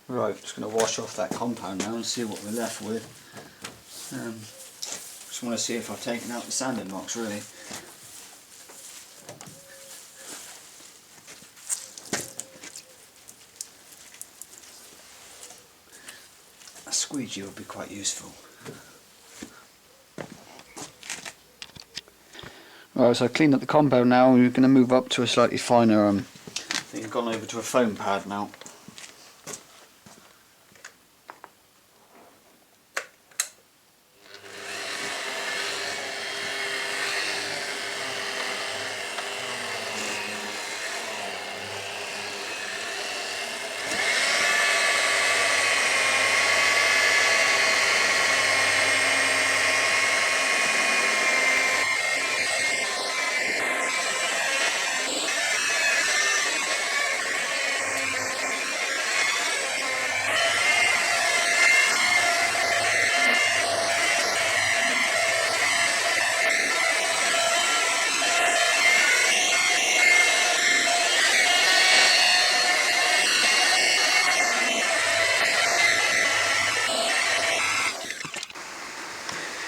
Right, just going to wash off that compound now and see what we're left with. Just want to see if I've taken out the sanding box really. A squeegee would be quite useful. Right, so I've cleaned up the compound now, and we're going to move up to a slightly finer, I think I've gone over to a foam pad now.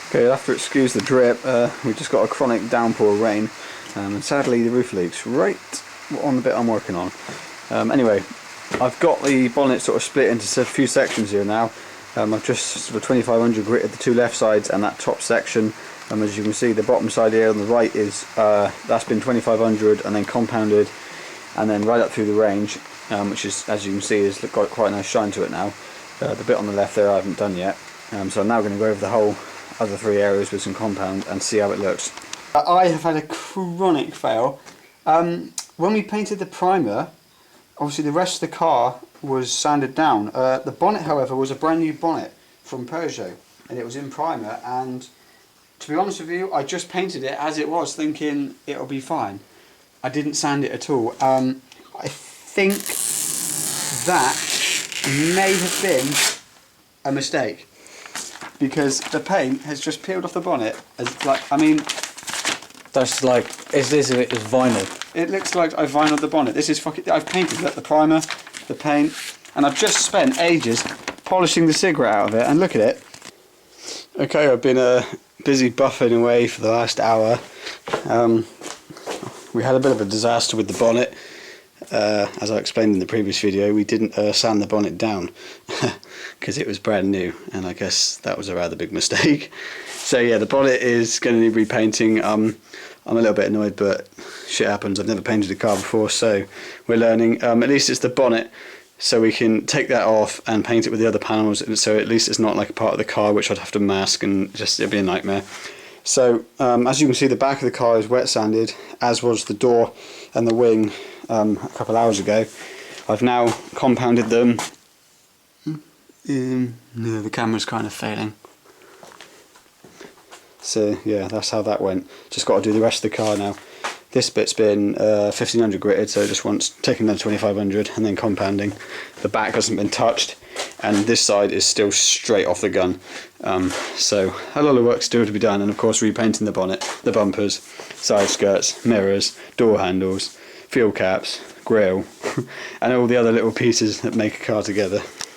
Okay, you'll have to excuse the drip, we just got a chronic downpour of rain, and sadly the roof leaks right on the bit I'm working on. Anyway, I've got the bonnet sort of split into a few sections here now. I've just sort of 2500 gritted the two left sides and that top section. As you can see, the bottom side here on the right is that's been 2500 and then compounded, and then right up through the range, which is, as you can see, has got quite a nice shine to it now. The bit on the left there I haven't done yet, so I'm now going to go over the whole other three areas with some compound and see how it looks. I have had a chronic fail. When we painted the primer, obviously the rest of the car was sanded down. The bonnet, however, was a brand new bonnet from Peugeot, and it was in primer, and to be honest with you, I just painted it as it was thinking it'll be fine. I didn't sand it at all. I think that may have been a mistake, because the paint has just peeled off the bonnet. I mean, that's like, is this if it was vinyl? It looks like I vinyled the bonnet. This is fucking, I've painted the primer, the paint, and I've just spent ages polishing the cigarette out of it, and look at it. Okay, I've been busy buffing away for the last hour. We had a bit of a disaster with the bonnet. As I explained in the previous video, we didn't sand the bonnet down because it was brand new, and I guess that was a rather big mistake. So yeah, the bonnet is going to need repainting. I'm a little bit annoyed, but shit happens. I've never painted a car before, so we're learning. At least it's the bonnet, so we can take that off and paint it with the other panels, and so at least it's not like a part of the car which I'd have to mask, and just it'd be a nightmare. So as you can see, the back of the car is wet sanded, as was the door and the wing a couple hours ago. I've now compounded them. No, the camera's kind of failing. So yeah, that's how that went. Just got to do the rest of the car now. This bit's been 1500 gritted, so just wants taking down 2500 and then compounding. The back hasn't been touched, and this side is still straight off the gun. So a lot of work still to be done, and of course repainting the bonnet, the bumpers, side skirts, mirrors, door handles, fuel caps, grille, and all the other little pieces that make a car together.